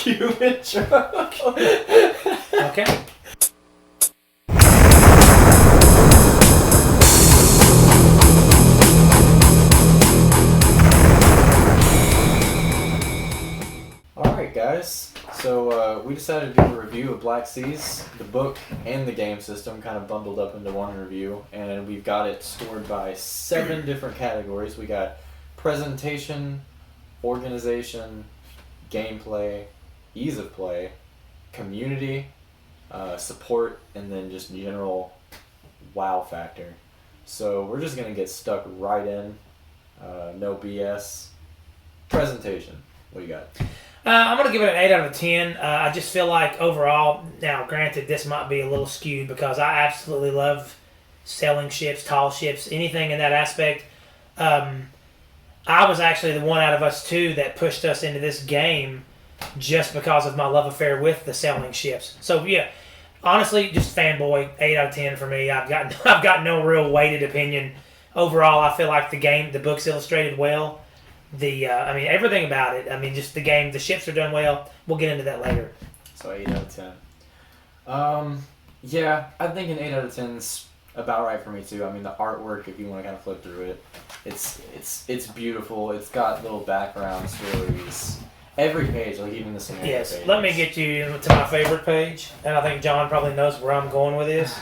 cue intro. Okay. Alright guys, so we decided to do a review of Black Seas, the book and the game system kind of bundled up into one review, and we've got it scored by 7 different categories. We got presentation, organization, gameplay, ease of play, community, support, and then just general wow factor. So we're just going to get stuck right in, no BS. Presentation, what do you got? I'm going to give it an 8 out of 10. I just feel like overall, now granted this might be a little skewed because I absolutely love sailing ships, tall ships, anything in that aspect. I was actually the one out of us two that pushed us into this game just because of my love affair with the sailing ships. So yeah, honestly, just fanboy, 8 out of 10 for me. I've got no real weighted opinion. Overall, I feel like the book's illustrated well. Everything about it. Just the game, the ships are done well. We'll get into that later. So 8 out of 10. Yeah, I think an 8 out of 10's about right for me too. The artwork, if you want to kind of flip through it, it's beautiful. It's got little background stories. Every page, like even the scenario Yes, page. let me get you to my favorite page, and I think John probably knows where I'm going with this.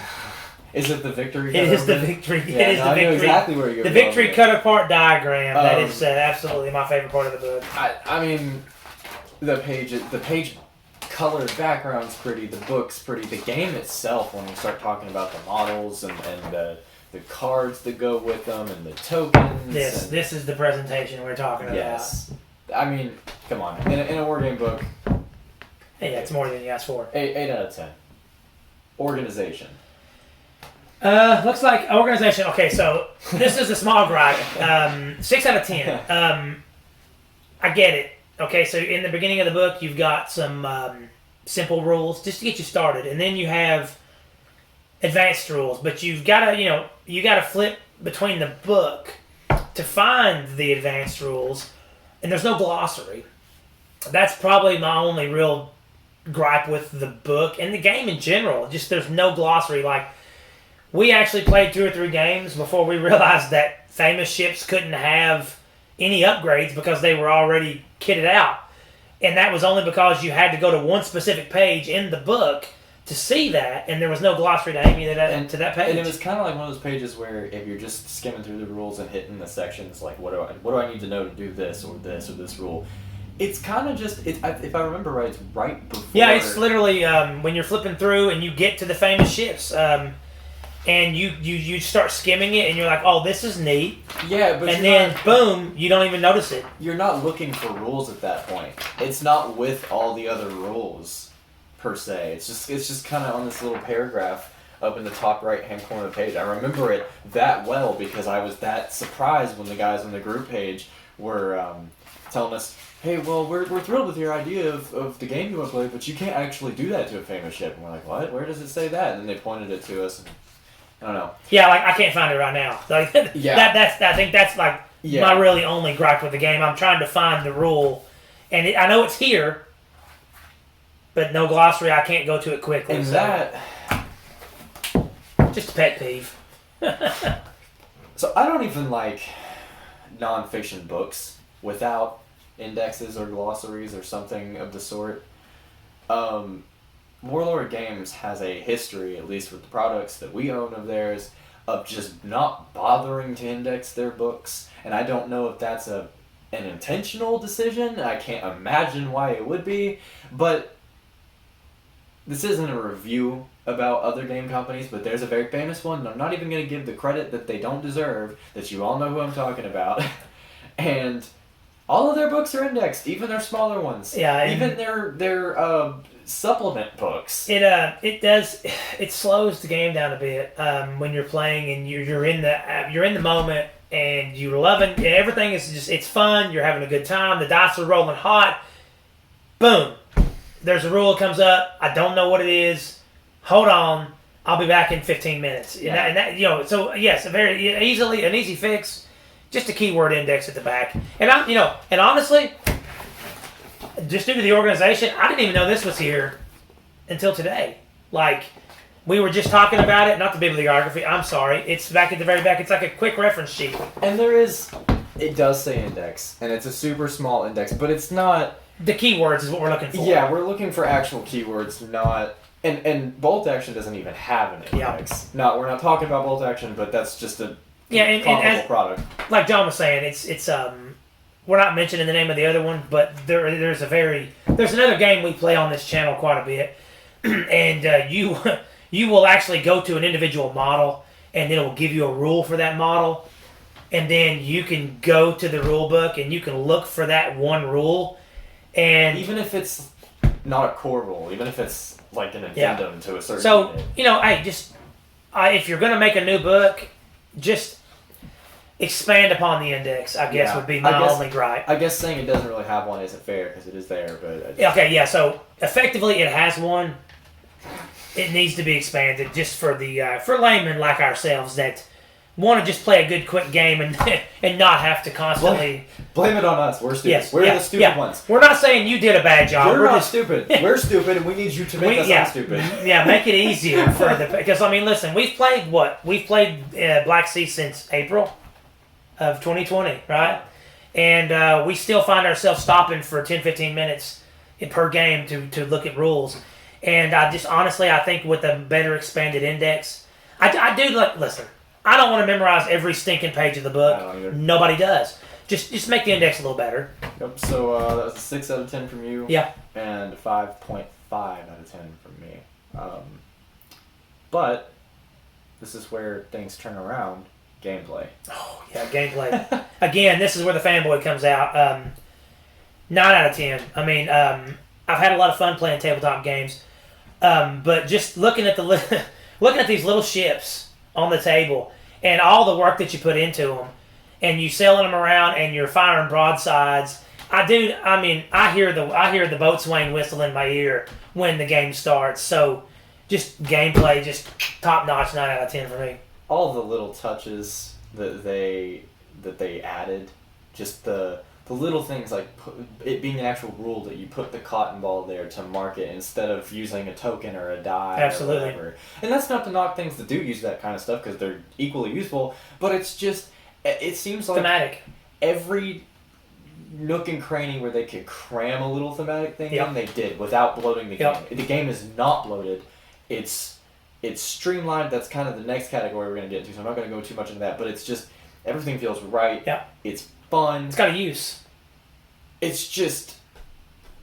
Is it the victory? It is the victory. Yeah, it is the I victory. know exactly where you're the going victory with cut apart diagram. That is absolutely my favorite part of the book. The page color background's pretty. The book's pretty. The game itself, when you start talking about the models and the cards that go with them and the tokens. This is the presentation we're talking about. Yes. Come on. In a wargame book. Hey, that's more than you asked for. 8 out of 10. Organization. Looks like organization. Okay, so this is a small gripe. 6 out of 10. I get it. Okay, so in the beginning of the book, you've got some simple rules just to get you started, and then you have advanced rules. But you've got to flip between the book to find the advanced rules, and there's no glossary. That's probably my only real gripe with the book and the game in general. Just there's no glossary. Like, we actually played 2 or 3 games before we realized that famous ships couldn't have any upgrades because they were already kitted out. And that was only because you had to go to one specific page in the book to see that, and there was no glossary to aim you to that page. And it was kind of like one of those pages where if you're just skimming through the rules and hitting the sections, like what do I need to know to do this or this rule, it's kind of just, if I remember right, it's right before. Yeah, it's literally when you're flipping through and you get to the famous ships. And you start skimming it, and you're like, oh, this is neat. Yeah, but then boom, you don't even notice it. You're not looking for rules at that point. It's not with all the other rules, per se. It's just kind of on this little paragraph up in the top right-hand corner of the page. I remember it that well because I was that surprised when the guys on the group page were telling us, hey, well, we're thrilled with your idea of the game you want to play, but you can't actually do that to a famous ship. And we're like, what? Where does it say that? And then they pointed it to us. I don't know. Yeah, like I can't find it right now. Like yeah. I think that's like my really only gripe with the game. I'm trying to find the rule, and I know it's here, but no glossary. I can't go to it quickly. And so. that Just a pet peeve. So I don't even like nonfiction books without indexes or glossaries or something of the sort. Warlord Games has a history, at least with the products that we own of theirs, of just not bothering to index their books. And I don't know if that's an intentional decision. I can't imagine why it would be. But this isn't a review about other game companies, but there's a very famous one, and I'm not even going to give the credit that they don't deserve, that you all know who I'm talking about. And all of their books are indexed, even their smaller ones. Yeah, even their supplement books. It slows the game down a bit when you're playing and you're in the moment and you're loving everything. It's fun. You're having a good time. The dice are rolling hot. Boom. There's a rule that comes up. I don't know what it is. Hold on. I'll be back in 15 minutes. Yeah. And that so yes, an easy fix. Just a keyword index at the back. And honestly, just due to the organization, I didn't even know this was here until today. Like, we were just talking about it, not the bibliography, I'm sorry. It's back at the very back. It's like a quick reference sheet. And it does say index, and it's a super small index, but it's not... The keywords is what we're looking for. Yeah, we're looking for actual keywords, not... And bolt action doesn't even have an index. Yeah. No, we're not talking about bolt action, but that's just a comparable product. Like John was saying, it's we're not mentioning the name of the other one, but there's another game we play on this channel quite a bit, and you will actually go to an individual model, and it will give you a rule for that model, and then you can go to the rule book and you can look for that one rule, and even if it's not a core rule, even if it's like an addendum to a certain. So unit. Hey, if you're gonna make a new book, just expand upon the index, I guess, would be my only gripe. I guess saying it doesn't really have one isn't fair because it is there, but... So effectively it has one. It needs to be expanded just for the for laymen like ourselves that want to just play a good quick game and not have to constantly... Blame it on us. We're stupid. Yes, we're the stupid ones. We're not saying you did a bad job. We're not stupid. We're stupid, and we need you to make us not stupid. Yeah, make it easier for the... Because, listen, we've played what? We've played Black Sea since April of 2020, right? And we still find ourselves stopping for 10, 15 minutes per game to look at rules. And I think with a better expanded index, I do listen, I don't want to memorize every stinking page of the book. Nobody does. Just make the index a little better. Yep. So that was a 6 out of 10 from you. Yeah. And 5.5 out of 10 from me. But this is where things turn around. Gameplay. Oh yeah, gameplay. Again, this is where the fanboy comes out. 9 out of 10. I've had a lot of fun playing tabletop games, but just looking at these little ships on the table and all the work that you put into them, and you sailing them around and you're firing broadsides. I hear the boatswain whistle in my ear when the game starts. So, just gameplay, just top notch. 9 out of 10 for me. All the little touches that they added, just the little things like it being an actual rule that you put the cotton ball there to mark it instead of using a token or a die. Absolutely. Or whatever. And that's not to knock things that do use that kind of stuff because they're equally useful, but it seems like thematic. Every nook and cranny where they could cram a little thematic thing in, they did without bloating the game. The game is not bloated. It's streamlined. That's kind of the next category we're going to get into, so I'm not going to go too much into that, but it's just everything feels right. Yeah. It's fun. It's got a use. It's just,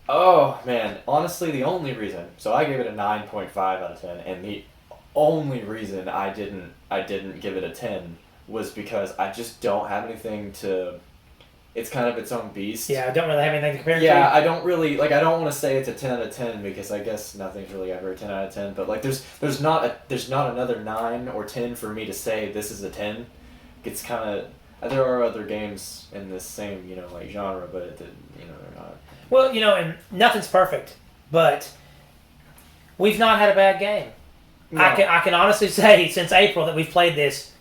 oh man, honestly the only reason, so I gave it a 9.5 out of 10, and the only reason I didn't give it a 10 was because I just don't have anything to, it's kind of its own beast. Yeah, I don't really have anything to compare it to. Yeah, I don't want to say it's a 10 out of 10 because I guess nothing's really ever a 10 out of 10, but like there's not another 9 or 10 for me to say this is a 10. It's kind of, there are other games in this same, genre, but they're not. Well, and nothing's perfect, but we've not had a bad game. No. I can honestly say since April that we've played this,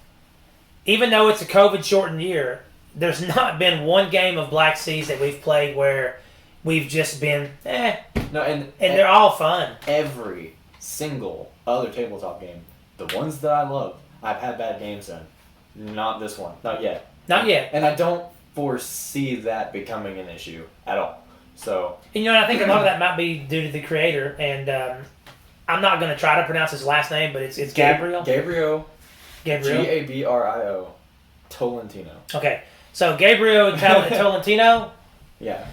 even though it's a COVID-shortened year, there's not been one game of Black Seas that we've played where we've just been, No, and they're all fun. Every single other tabletop game, the ones that I love, I've had bad games in. Not this one. Not yet. Not yet. And I don't foresee that becoming an issue at all. So. And I think a lot of that might be due to the creator, and I'm not going to try to pronounce his last name, but it's Gabriel. Gabriel. Gabrio Tolentino. Okay. So Gabriel Tolentino. Yeah.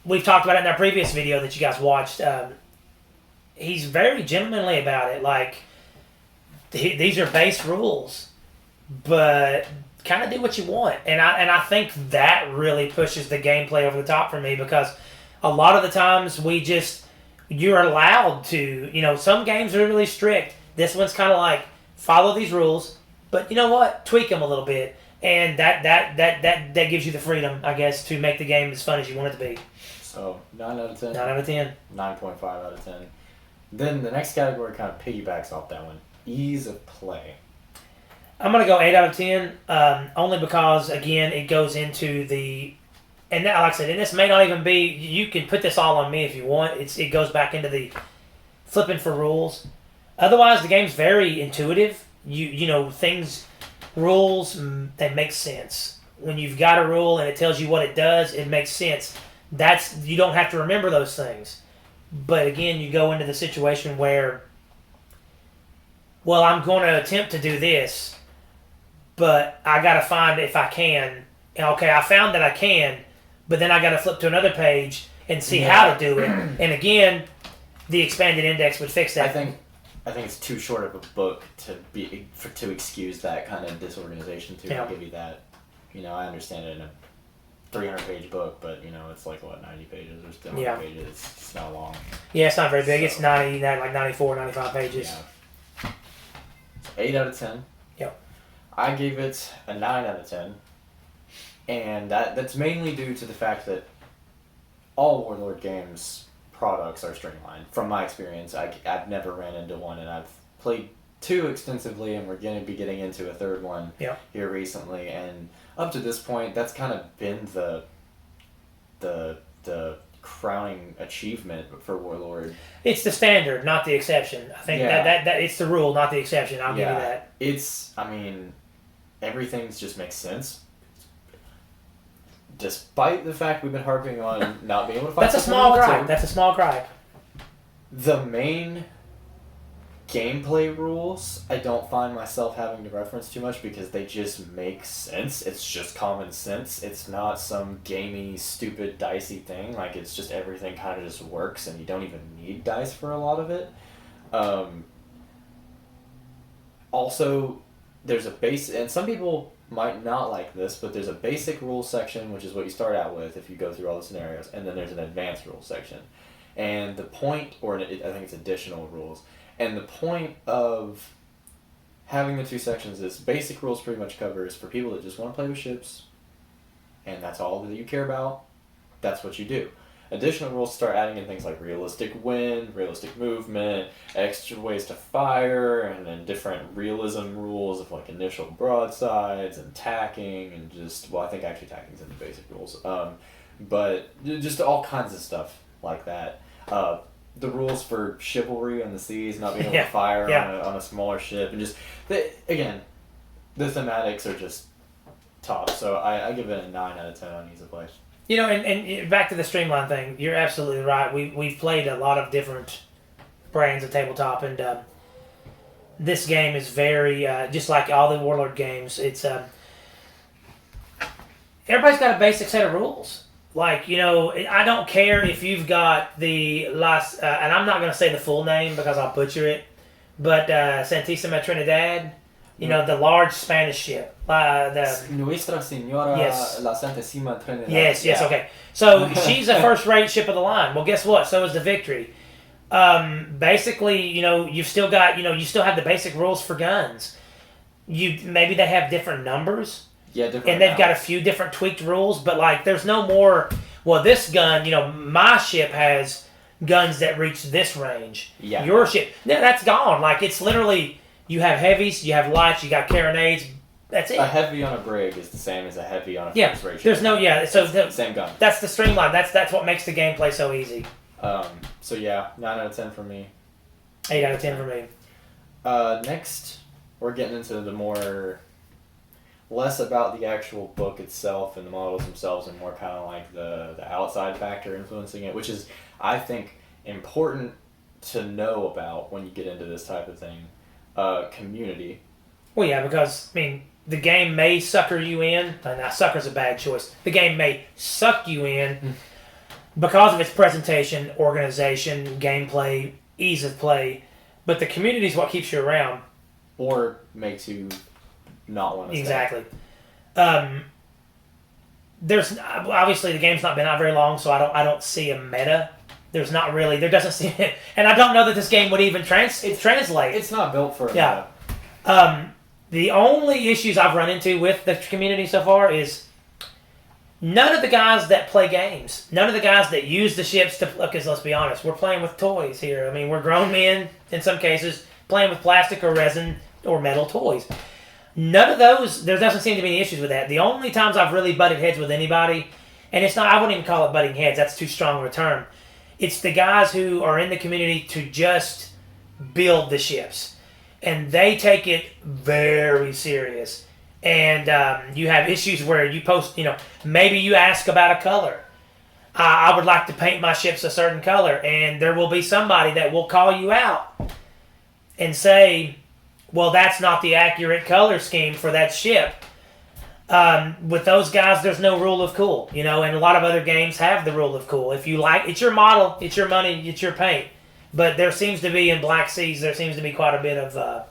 We've talked about it in our previous video that you guys watched. He's very gentlemanly about it. Like, these are base rules, but kind of do what you want. And I think that really pushes the gameplay over the top for me because a lot of the times you're allowed to, some games are really strict. This one's kind of like, follow these rules, but you know what? Tweak them a little bit. And that gives you the freedom, I guess, to make the game as fun as you want it to be. So, 9 out of 10. 9 out of 10. 9.5 out of 10. Then the next category kind of piggybacks off that one. Ease of play. I'm going to go 8 out of 10, only because, again, it goes into the and that, like I said, and this may not even be. You can put this all on me if you want. It goes back into the flipping for rules. Otherwise, the game's very intuitive. You know things, rules that make sense. When you've got a rule and it tells you what it does, it makes sense. You don't have to remember those things. But again, you go into the situation where, well, I'm going to attempt to do this, but I got to find if I can. Okay, I found that I can, but then I got to flip to another page and see how to do it. And again, the expanded index would fix that. I think it's too short of a book to excuse that kind of disorganization too. I'll give you that. I understand it in a 300-page book, but it's like 90 pages or still 100 pages. It's not long. Yeah, it's not very big. So, it's 94, 95 pages. Yeah. 8 out of 10. Yep. I gave it a 9 out of 10. And that's mainly due to the fact that all Warlord games products are streamlined. From my experience, I've never ran into one, and I've played 2 extensively, and we're going to be getting into a 3rd one here recently. And up to this point, that's kind of been the crowning achievement for Warlord. It's the standard, not the exception. I think that it's the rule, not the exception. I'll give you that. Everything just makes sense. Despite the fact we've been harping on not being able to fight. That's a small gripe. That's a small gripe. The main gameplay rules, I don't find myself having to reference too much because they just make sense. It's just common sense. It's not some gamey, stupid, dicey thing. Like, it's just everything kind of just works, and you don't even need dice for a lot of it. Also, there's a base, and some people might not like this, but there's a basic rules section, which is what you start out with if you go through all the scenarios, and then there's an advanced rules section. And the point, I think it's additional rules, and the point of having the 2 sections is basic rules pretty much covers for people that just want to play with ships, and that's all that you care about, that's what you do. Additional rules start adding in things like realistic wind, realistic movement, extra ways to fire, and then different realism rules of like initial broadsides and tacking, and I think actually tacking's in the basic rules. But just all kinds of stuff like that. The rules for chivalry on the seas, not being able to fire on a smaller ship, and the thematics are just top. So I give it a 9 out of 10 on ease of play. And back to the streamline thing, you're absolutely right. We've played a lot of different brands of tabletop, and this game is very, just like all the Warlord games, it's, everybody's got a basic set of rules. Like, I don't care if you've got the last, and I'm not going to say the full name because I'll butcher it, but Santísima Trinidad, the large Spanish ship. Nuestra Señora la Santísima Trinidad. Yes, okay. So she's a first-rate ship of the line. Well, guess what? So is the Victory. Basically, you've still got, you still have the basic rules for guns. Maybe they have different numbers. Yeah, different. And they've got a few different tweaked rules, but like, there's no more. Well, this gun, my ship has guns that reach this range. Yeah. Your ship, that's gone. Like, it's literally. You have heavies, you have lights, you got carronades. That's it. A heavy on a brig is the same as a heavy on a first rate ship. There's no so same gun. That's the streamline. That's what makes the gameplay so easy. 9 out of 10 for me. 8 out of 10 for me. Next, we're getting into the less about the actual book itself and the models themselves, and more kind of like the outside factor influencing it, which is, I think, important to know about when you get into this type of thing. Community. Well, yeah, because, the game may sucker you in. Now, sucker's a bad choice. The game may suck you in because of its presentation, organization, gameplay, ease of play, but the community is what keeps you around. Or makes you not want to Exactly. There's obviously the game's not been out very long, so I don't see a meta. There doesn't seem, and I don't know that this game would even translate. It's not built for a meta. The only issues I've run into with the community so far is none of the guys that play games, none of the guys that use the ships because let's be honest, we're playing with toys here. We're grown men, in some cases, playing with plastic or resin or metal toys. None of those, there doesn't seem to be any issues with that. The only times I've really butted heads with anybody, and it's not. I wouldn't even call it butting heads. That's too strong of a term. It's the guys who are in the community to just build the ships, and they take it very serious. And you have issues where you post, maybe you ask about a color. I would like to paint my ships a certain color, and there will be somebody that will call you out and say, well, that's not the accurate color scheme for that ship. With those guys, there's no rule of cool, and a lot of other games have the rule of cool. If you like, it's your model, it's your money, it's your paint. But there seems to be, in Black Seas, there seems to be quite a bit of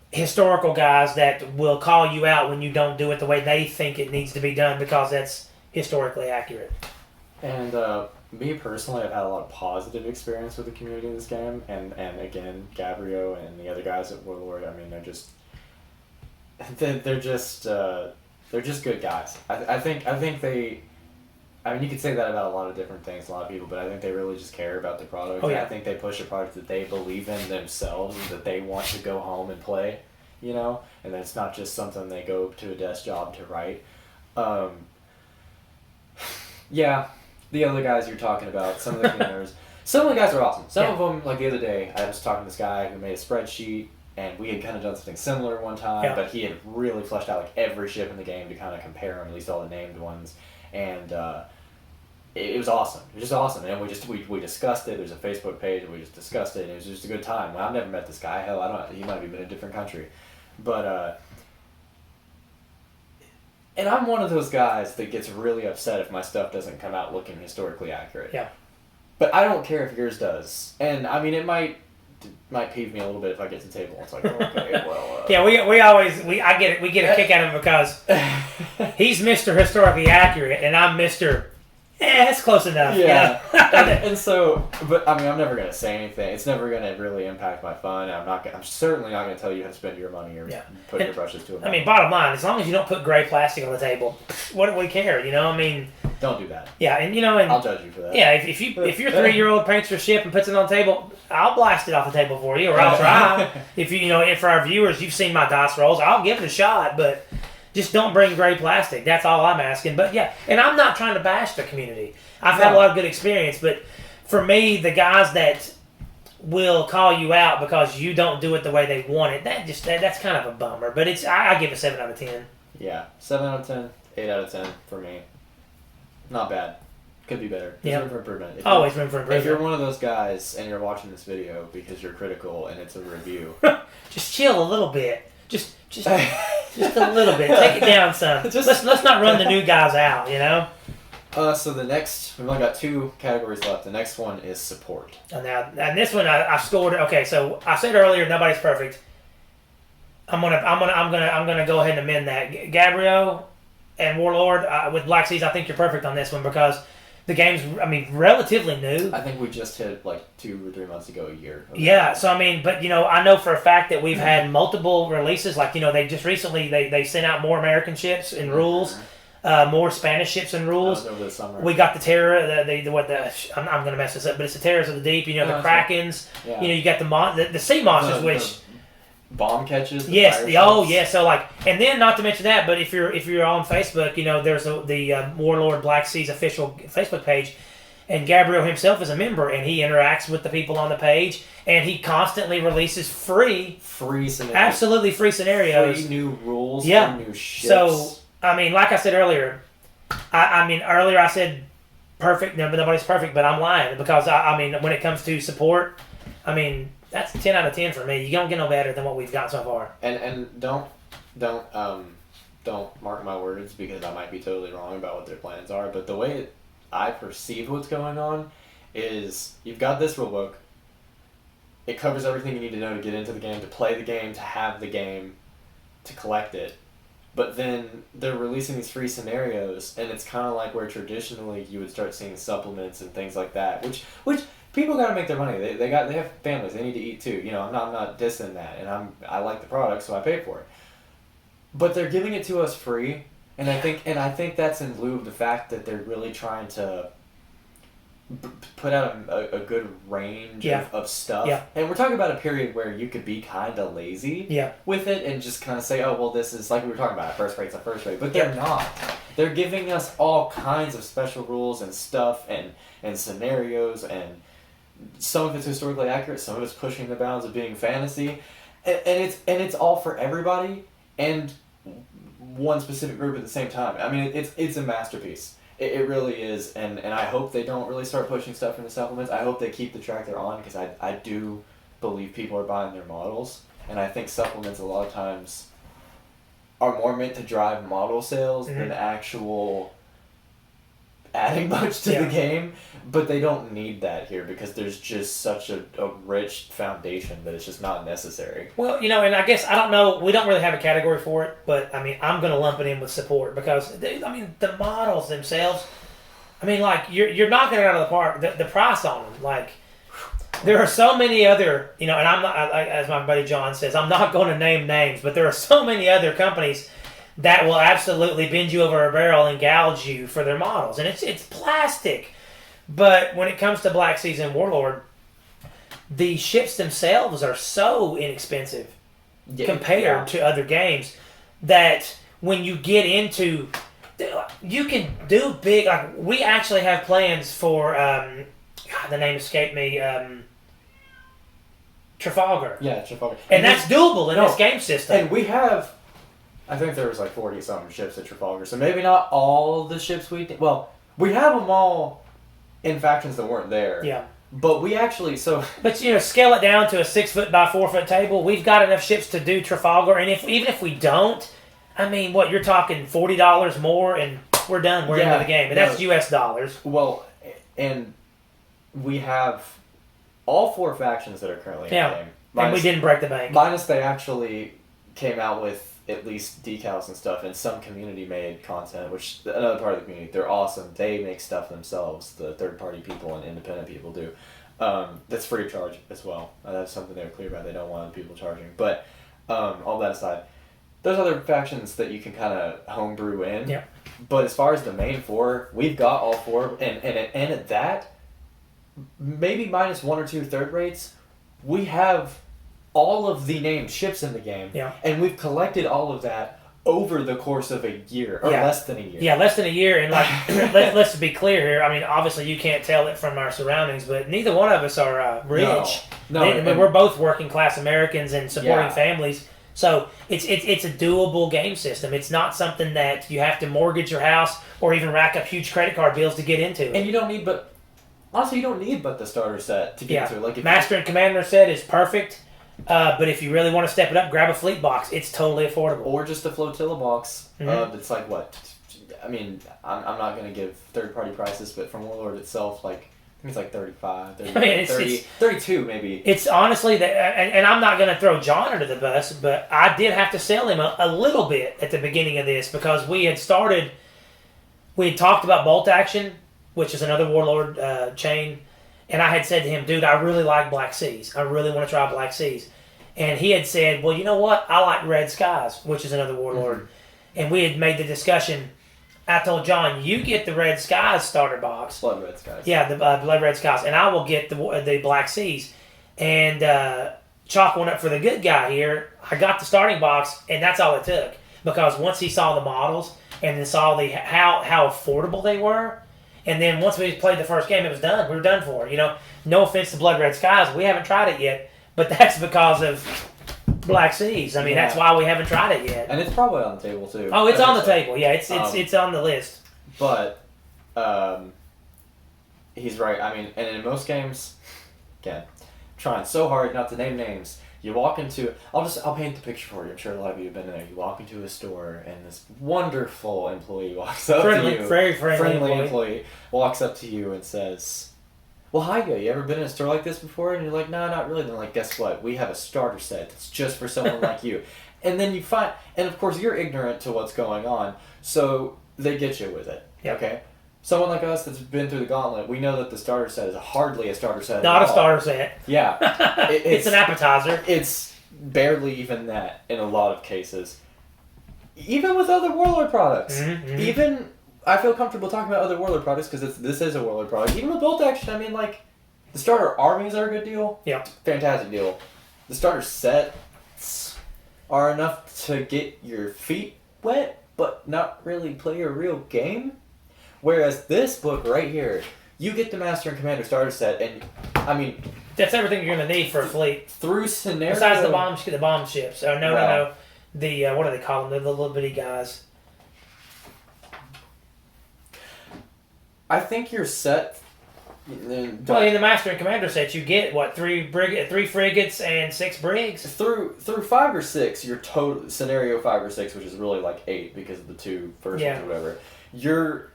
historical guys that will call you out when you don't do it the way they think it needs to be done because that's historically accurate. And me personally, I've had a lot of positive experience with the community in this game, and again, Gabriel and the other guys at Warlord. I mean, they're just good guys. I think they. I mean, you could say that about a lot of different things, a lot of people, but I think they really just care about the product. Oh, yeah. I think they push a product that they believe in themselves, that they want to go home and play, and that it's not just something they go to a desk job to write. Yeah, the other guys you're talking about, some of the cleaners, some of the guys are awesome. Some of them, like the other day, I was talking to this guy who made a spreadsheet, and we had kind of done something similar one time, but he had really fleshed out like every ship in the game to kind of compare them, at least all the named ones, and it was awesome. It was just awesome, and we discussed it. There's a Facebook page, and we just discussed it, and it was just a good time. Well, I've never met this guy. Hell, he might have been in a different country, but and I'm one of those guys that gets really upset if my stuff doesn't come out looking historically accurate. Yeah. But I don't care if yours does, and I mean it might peeve me a little bit if I get to the table. It's like, okay, well. Yeah, I get it. We get a kick out of him because he's Mr. Historically Accurate, and I'm Mr. It's close enough. Yeah. and so, but I mean, I'm never gonna say anything. It's never gonna really impact my fun. I'm certainly not gonna tell you how to spend your money or put your brushes to it. I mean, bottom line, as long as you don't put gray plastic on the table, what do we care? I mean. Don't do that. Yeah, and I'll judge you for that. Yeah, if your 3-year-old paints your ship and puts it on the table, I'll blast it off the table for you, or I'll try. If for our viewers, you've seen my dice rolls, I'll give it a shot, but. Just don't bring gray plastic. That's all I'm asking. But yeah, and I'm not trying to bash the community. I've had a lot of good experience, but for me, the guys that will call you out because you don't do it the way they want it, that's kind of a bummer. But I give it 7 out of 10. Yeah, 7 out of 10, 8 out of 10 for me. Not bad. Could be better. There's room for improvement. Always room for improvement. If you're one of those guys and you're watching this video because you're critical and it's a review, just chill a little bit. Just a little bit. Take it down some. Let's not run the new guys out, So the next, we've only got 2 categories left. The next one is support. And this one I scored. Okay, so I said earlier nobody's perfect. I'm gonna go ahead and amend that. Gabriel and Warlord with Black Seas, I think you're perfect on this one because the game's, relatively new. I think we just hit 2 or 3 months ago, a year. Yeah, so but I know for a fact that we've had multiple releases. They just recently they sent out more American ships and rules, more Spanish ships and rules. That was over the summer. We got the Terror, I'm going to mess this up, but it's the Terrors of the Deep. The Krakens. Yeah. You got the sea monsters, which. Bomb catches. Yes. So and then not to mention that, but if you're on Facebook, there's the Warlord Black Seas official Facebook page, and Gabriel himself is a member, and he interacts with the people on the page, and he constantly releases free scenarios, absolutely free scenarios, free new rules, new ships. So like I said earlier, earlier I said perfect. No, but nobody's perfect, but I'm lying because when it comes to support, that's 10 out of 10 for me. You don't get no better than what we've got so far. And don't mark my words because I might be totally wrong about what their plans are. But the way I perceive what's going on is you've got this rulebook. It covers everything you need to know to get into the game, to play the game, to have the game, to collect it. But then they're releasing these free scenarios, and it's kind of like where traditionally you would start seeing supplements and things like that, which people got to make their money. They have families. They need to eat too. I'm not dissing that, and I like the product, so I pay for it. But they're giving it to us free, and I think that's in lieu of the fact that they're really trying to put out a good range of stuff. Yeah. And we're talking about a period where you could be kind of lazy with it and just kind of say, oh, well, this is like we were talking about, first rate's a first rate. But they're not. They're giving us all kinds of special rules and stuff and scenarios, and some of it's historically accurate, some of it's pushing the bounds of being fantasy. And it's all for everybody and one specific group at the same time. I mean, it's a masterpiece. It really is, and I hope they don't really start pushing stuff into supplements. I hope they keep the track they're on, because I do believe people are buying their models, and I think supplements a lot of times are more meant to drive model sales than actual adding much to the game, but they don't need that here because there's just such a rich foundation that it's just not necessary. Well, you know, and I guess, I don't know, we don't really have a category for it, but I mean, I'm going to lump it in with support because, the models themselves, like, you're knocking it out of the park. The price on them, like, there are so many other, and I'm not, as my buddy John says, I'm not going to name names, but there are so many other companies that will absolutely bend you over a barrel and gouge you for their models. And it's plastic. But when it comes to Black Seas and Warlord, the ships themselves are so inexpensive compared to other games that when you get into... You can do big... Like, we actually have plans for... the name escaped me. Trafalgar. Yeah, Trafalgar. And that's doable in this game system. And we have... I think there was like 40-something ships at Trafalgar, so maybe not all the ships we have them all in factions that weren't there. Yeah. But we actually, But, scale it down to a 6-foot by 4-foot table. We've got enough ships to do Trafalgar, and even if we don't, you're talking $40 more, and we're done. We're into the game. And that's US dollars. Well, and we have all 4 factions that are currently in the game. And we didn't break the bank. Minus they actually came out with at least decals and stuff and some community-made content, which another part of the community, they're awesome. They make stuff themselves, the third-party people and independent people do. That's free of charge as well. That's something they were clear about. They don't want people charging. But all that aside, there's other factions that you can kind of homebrew in. Yeah. But as far as the main 4, we've got all 4. And at that, maybe minus 1 or 2 third rates, we have all of the named ships in the game, and we've collected all of that over the course of a year, or less than a year. Yeah, less than a year, and let's be clear here. Obviously you can't tell it from our surroundings, but neither one of us are rich. No, we're both working class Americans and supporting families, so it's a doable game system. It's not something that you have to mortgage your house or even rack up huge credit card bills to get into. And you don't need but the starter set to get into it. Like Master and Commander set is perfect. But if you really want to step it up, grab a fleet box. It's totally affordable. Or just a flotilla box. It's like what? I'm not going to give third-party prices, but from Warlord itself, I think it's like 35, 30, 32 maybe. It's honestly, and I'm not going to throw John under the bus, but I did have to sell him a little bit at the beginning of this because we had talked about bolt action, which is another Warlord chain. And I had said to him, dude, I really like Black Seas. I really want to try Black Seas. And he had said, well, you know what? I like Red Skies, which is another Warlord. Mm-hmm. And we had made the discussion. I told John, you get the Red Skies starter box. Blood Red Skies. Yeah, the Blood Red Skies. And I will get the Black Seas. And chalk one up for the good guy here. I got the starting box, and that's all it took. Because once he saw the models and then saw how affordable they were, and then once we played the first game, it was done. We were done for. No offense to Blood Red Skies, we haven't tried it yet, but that's because of Black Seas. That's why we haven't tried it yet. And it's probably on the table too. Oh, it's on the table. Yeah, it's on the list. But he's right. And in most games, again, trying so hard not to name names. You walk into... I'll paint the picture for you. I'm sure a lot of you have been there. You walk into a store, and this wonderful employee walks up to you. Very friendly employee walks up to you and says, well, hi, guy. You ever been in a store like this before? And you're like, no, not really. And they're like, guess what? We have a starter set that's just for someone like you. And then you find... And, of course, you're ignorant to what's going on, so they get you with it. Yep. Okay? Someone like us that's been through the gauntlet, we know that the starter set is hardly a starter set Not at a all. starter set. Yeah. It's an appetizer. It's barely even that in a lot of cases. Even with other Warlord products. Mm-hmm. Even, I feel comfortable talking about other Warlord products because this is a Warlord product. Even with bolt action, I mean, like, the starter armies are a good deal. Yeah. Fantastic deal. The starter sets are enough to get your feet wet, but not really play a real game. Whereas this book right here, you get the Master and Commander starter set, and, I mean... That's everything you're going to need for a fleet. Through scenario... Besides the bomb ships. Oh, no. The, what do they call them? The little bitty guys. I think you're set... Well, in the Master and Commander set, you get, what, 3 frigates and 6 brigs? Through 5 or 6, you're total... Scenario 5 or 6, which is really like 8 because of the 2 first ones or whatever. You're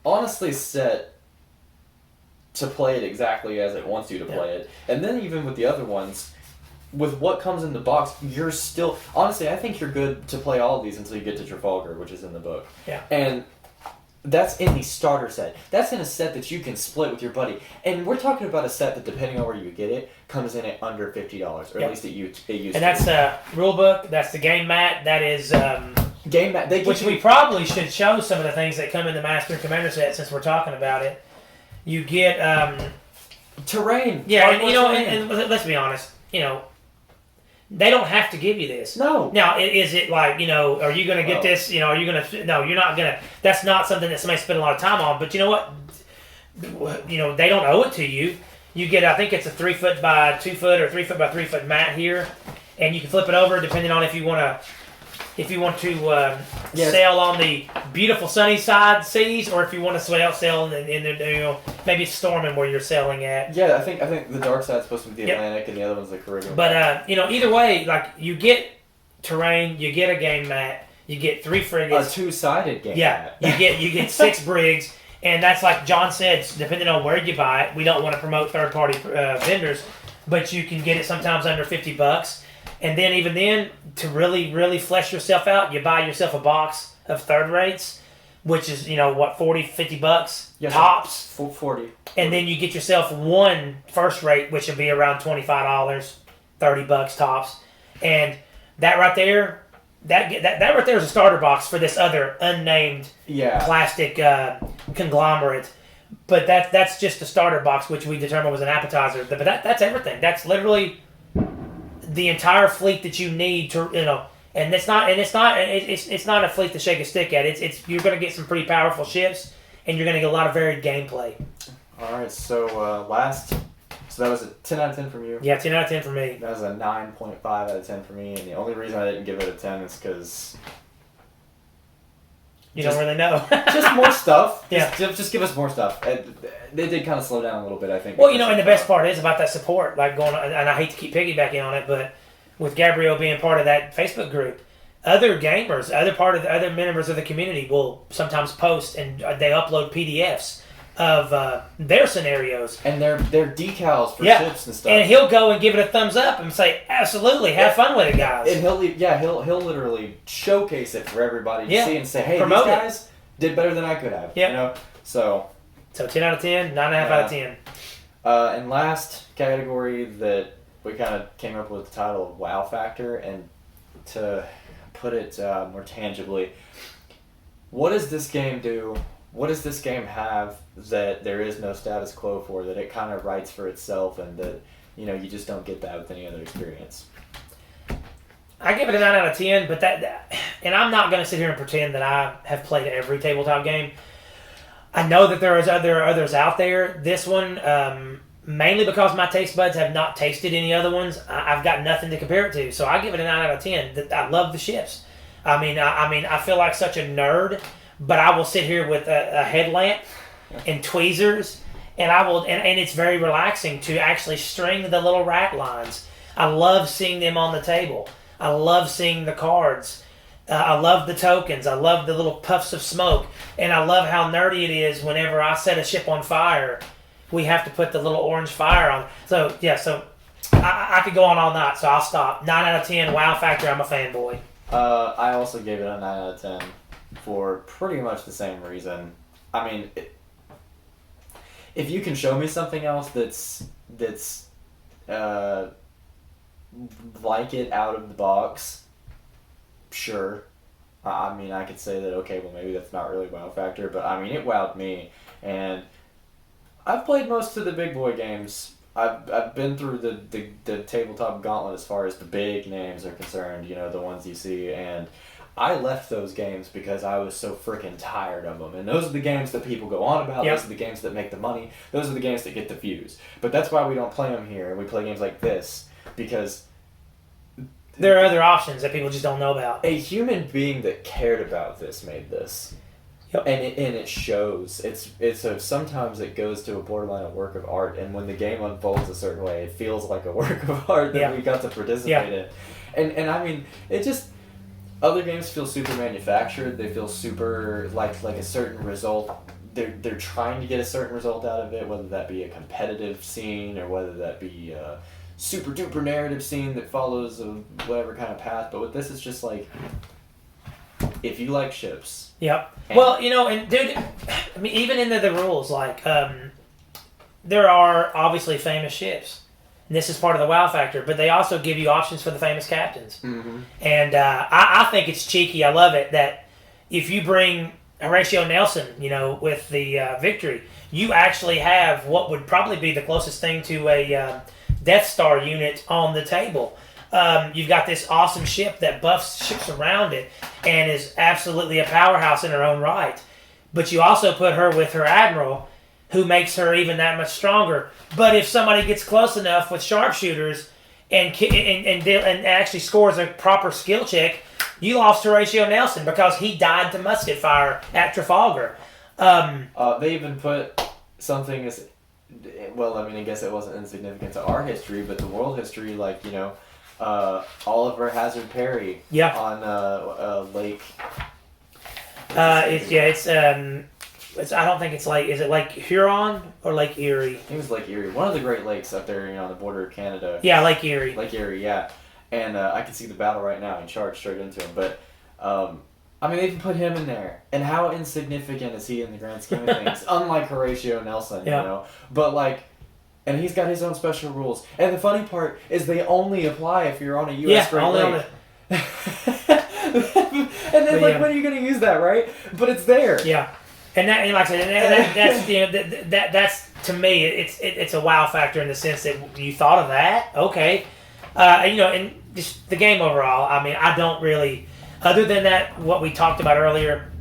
honestly set to play it exactly as it wants you to play it. And then even with the other ones, with what comes in the box, you're still... Honestly, I think you're good to play all of these until you get to Trafalgar, which is in the book. Yeah. And that's in the starter set. That's in a set that you can split with your buddy. And we're talking about a set that, depending on where you get it, comes in at under $50, or at least it used to. And that's the rule book, that's the game mat, that is... game mat. Which we probably should show some of the things that come in the Master and Commander set since we're talking about it. You get... terrain. Yeah, and let's be honest, they don't have to give you this. No. Now, is it like, are you going to get this? Are you going to... No, you're not going to... That's not something that somebody spent a lot of time on. But you know what? They don't owe it to you. You get, I think it's a 3 foot by 2 foot or 3 foot by 3 foot mat here. And you can flip it over depending on if you want to sail on the beautiful sunny side seas, or if you want to sail in the maybe it's storming where you're sailing at. Yeah, I think the dark side's supposed to be the Atlantic, and the other one's the Caribbean. But either way, like, you get terrain, you get a game mat, you get 3 frigates, a 2-sided game mat. you get 6 brigs, and that's like John said. Depending on where you buy it, we don't want to promote third party vendors, but you can get it sometimes under $50. And then even then, to really, really flesh yourself out, you buy yourself a box of third rates, which is, what, $40, $50 tops? 40. And then you get yourself 1 first rate, which will be around $25, $30 tops. And that right there, that right there is a starter box for this other unnamed plastic conglomerate. But that's just a starter box, which we determined was an appetizer. But that's everything. That's literally the entire fleet that you need to, and it's not a fleet to shake a stick at. It's you're going to get some pretty powerful ships, and you're going to get a lot of varied gameplay. All right, so so that was a 10 out of 10 from you. Yeah, 10 out of 10 for me. That was a 9.5 out of 10 for me, and the only reason I didn't give it a 10 is because you don't really know. Just more stuff. Yeah. Just give us more stuff. They did kind of slow down a little bit, I think. Well, and the best part is about that support, like going on, and I hate to keep piggybacking on it, but with Gabrielle being part of that Facebook group, other gamers, other members of the community will sometimes post, and they upload PDFs of their scenarios and their decals for ships and stuff. And he'll go and give it a thumbs up and say, "Absolutely, have fun with it, guys." And he'll literally showcase it for everybody to see and say, "Hey, promote these guys did better than I could have." Yeah. So 10 out of 10, 9.5 out of 10. And last category that we kind of came up with the title of Wow Factor, and to put it more tangibly, what does this game do? What does this game have that there is no status quo for, that it kind of writes for itself, and that you just don't get that with any other experience? I give it a 9 out of 10, but and I'm not going to sit here and pretend that I have played every tabletop game. I know that there are others out there. This one, mainly because my taste buds have not tasted any other ones, I've got nothing to compare it to. So I give it a 9 out of 10. I love the ships. I mean, I feel like such a nerd, but I will sit here with a headlamp and tweezers, and and it's very relaxing to actually string the little rack lines. I love seeing them on the table. I love seeing the cards. I love the tokens. I love the little puffs of smoke. And I love how nerdy it is whenever I set a ship on fire. We have to put the little orange fire on. So, I could go on all night, so I'll stop. 9 out of 10, wow factor, I'm a fanboy. I also gave it a 9 out of 10 for pretty much the same reason. I mean, if you can show me something else that's like it out of the box, sure. I mean, I could say that, okay, well, maybe that's not really a wow factor, but I mean, it wowed me. And I've played most of the big boy games. I've been through the tabletop gauntlet as far as the big names are concerned, you know, the ones you see, and I left those games because I was so freaking tired of them. And those are the games that people go on about. Yep. Those are the games that make the money. Those are the games that get the views. But that's why we don't play them here. We play games like this because there are other options that people just don't know about. A human being that cared about this made this. Yep. And it shows. Sometimes it goes to a borderline of work of art, and when the game unfolds a certain way, it feels like a work of art that we got to participate in. And I mean, it just, other games feel super manufactured. They feel super like a certain result. They're trying to get a certain result out of it, whether that be a competitive scene or whether that be a super duper narrative scene that follows whatever kind of path. But with this, it's just like, if you like ships. Yep. Well, you know, and dude, I mean, even into the rules, like, there are obviously famous ships. And this is part of the wow factor, but they also give you options for the famous captains. Mm-hmm. And I think it's cheeky. I love it that if you bring Horatio Nelson, you know, with the Victory, you actually have what would probably be the closest thing to a Death Star unit on the table. You've got this awesome ship that buffs ships around it and is absolutely a powerhouse in her own right. But you also put her with her admiral, who makes her even that much stronger. But if somebody gets close enough with sharpshooters and actually scores a proper skill check, you lost Horatio Nelson because he died to musket fire at Trafalgar. They even put something as, well, I mean, I guess it wasn't insignificant to our history, but the world history, like, you know, Oliver Hazard Perry on Lake. I don't think it's is it Lake Huron or Lake Erie? I think it was Lake Erie. One of the Great Lakes up there, you know, on the border of Canada. Yeah, Lake Erie. Lake Erie, yeah. And I can see the battle right now and charge straight into him. But, I mean, they even put him in there. And how insignificant is he in the grand scheme of things? Unlike Horatio Nelson, you know. But, like, and he's got his own special rules. And the funny part is they only apply if you're on a U.S. Great Lake. And then, when are you going to use that, right? But it's there. Yeah. And like I said, that's you know, that's to me, it's a wow factor in the sense that you thought of that. Okay. You know, and just the game overall, I mean, I don't really, other than that, what we talked about earlier,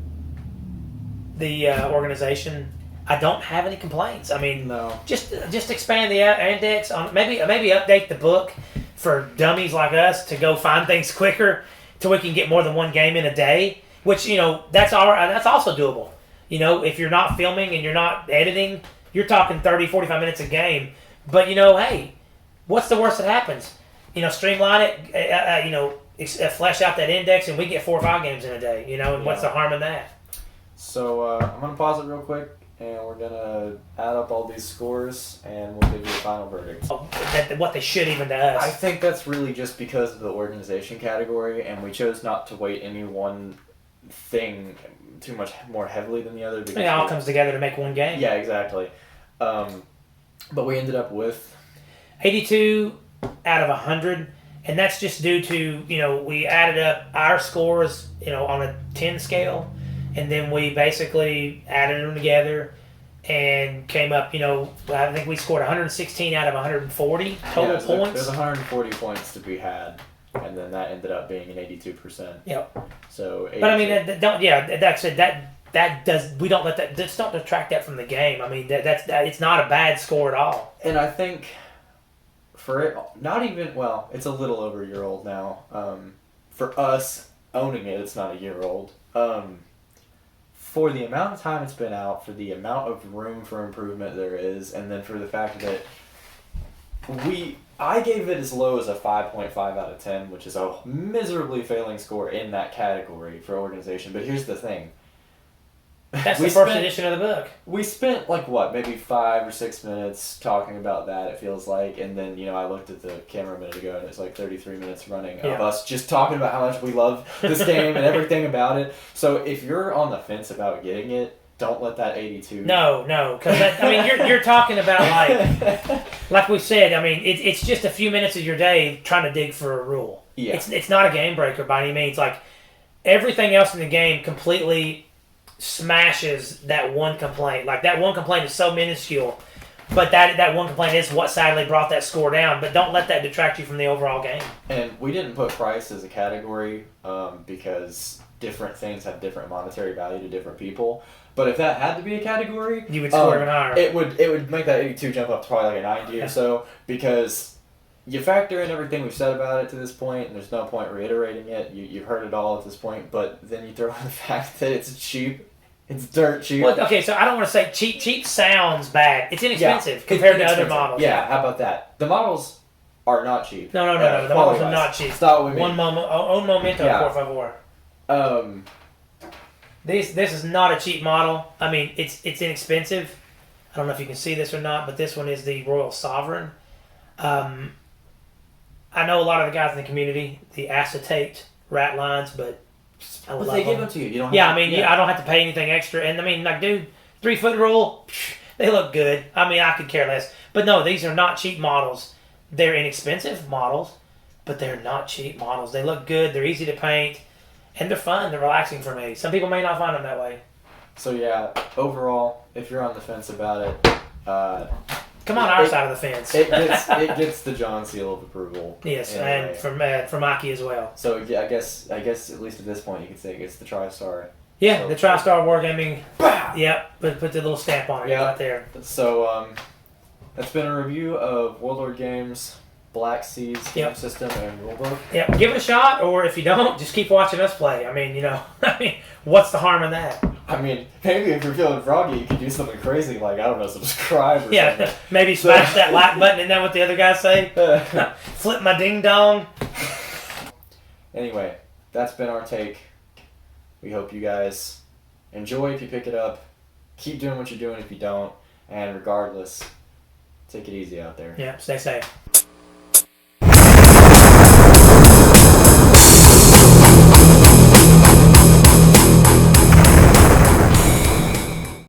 the organization, I don't have any complaints. I mean, no. Just expand the index on maybe update the book for dummies like us to go find things quicker, till we can get more than one game in a day. Which, you know, that's also doable. You know, if you're not filming and you're not editing, you're talking 30, 45 minutes a game. But, you know, hey, what's the worst that happens? You know, streamline it, you know, flesh out that index, and we get 4 or 5 games in a day, you know, and what's the harm in that? So, I'm going to pause it real quick, and we're going to add up all these scores, and we'll give you a final verdict. What they should even to us. I think that's really just because of the organization category, and we chose not to weight any one thing too much more heavily than the other. Because it all comes together to make one game. Yeah, exactly. But we ended up with 82 out of 100, and that's just due to, you know, we added up our scores, you know, on a 10 scale, and then we basically added them together and came up, you know, I think we scored 116 out of 140 total points. There's 140 points to be had. And then that ended up being an 82%. Yep. So. 82. But I mean, that does. We don't let that. Let's not detract that from the game. I mean, that's it's not a bad score at all. And I think for it, not even it's a little over a year old now. For us owning it, it's not a year old. For the amount of time it's been out, for the amount of room for improvement there is, and then for the fact that I gave it as low as a 5.5 out of 10, which is a miserably failing score in that category for organization. But here's the thing. That's the first edition of the book. We spent, maybe 5 or 6 minutes talking about that, it feels like. And then, you know, I looked at the camera a minute ago, and it's 33 minutes running of us just talking about how much we love this game and everything about it. So if you're on the fence about getting it, don't let that 82. No, because I mean you're talking about like we said. I mean it's just a few minutes of your day trying to dig for a rule. Yeah. It's not a game breaker by any means. Like everything else in the game completely smashes that one complaint. Like, that one complaint is so minuscule, but that one complaint is what sadly brought that score down. But don't let that detract you from the overall game. And we didn't put price as a category because different things have different monetary value to different people. But if that had to be a category, You would score even higher. It would make that 82 jump up to probably like a 90 or so, because you factor in everything we've said about it to this point, and there's no point reiterating it. You've heard it all at this point, but then you throw in the fact that it's cheap. It's dirt cheap. Well, okay, so I don't want to say cheap. Cheap sounds bad. It's inexpensive compared to other models. Yeah, how about that? The models are not cheap. No. The models are not cheap. It's not what we mean. Un momento, por favor. This is not a cheap model. I mean, it's inexpensive. I don't know if you can see this or not, but this one is the Royal Sovereign. I know a lot of the guys in the community, the acetate rat lines, but I would But they give them to you. You don't. I don't have to pay anything extra. And I mean, like, dude, 3-foot rule, they look good. I mean, I could care less. But no, these are not cheap models. They're inexpensive models, but they're not cheap models. They look good. They're easy to paint, and they're fun. They're relaxing for me. Some people may not find them that way. So yeah, overall, if you're on the fence about it, come on our side of the fence. it gets the Jon seal of approval. Yes, anyway. and from Mikey as well. So yeah, I guess at least at this point you can say it gets the TriStar. Yeah, so, the TriStar Wargaming. Yep, put the little stamp on it right there. So that's been a review of Warlord Games, Black Seas game system and rulebook. Yeah, give it a shot, or if you don't, just keep watching us play. I mean, what's the harm in that? I mean, maybe if you're feeling froggy, you could do something crazy like, I don't know, subscribe or something. Maybe smash that like button. Isn't that what the other guys say? Flip my ding dong. Anyway, that's been our take. We hope you guys enjoy if you pick it up. Keep doing what you're doing if you don't. And regardless, take it easy out there. Yeah, stay safe.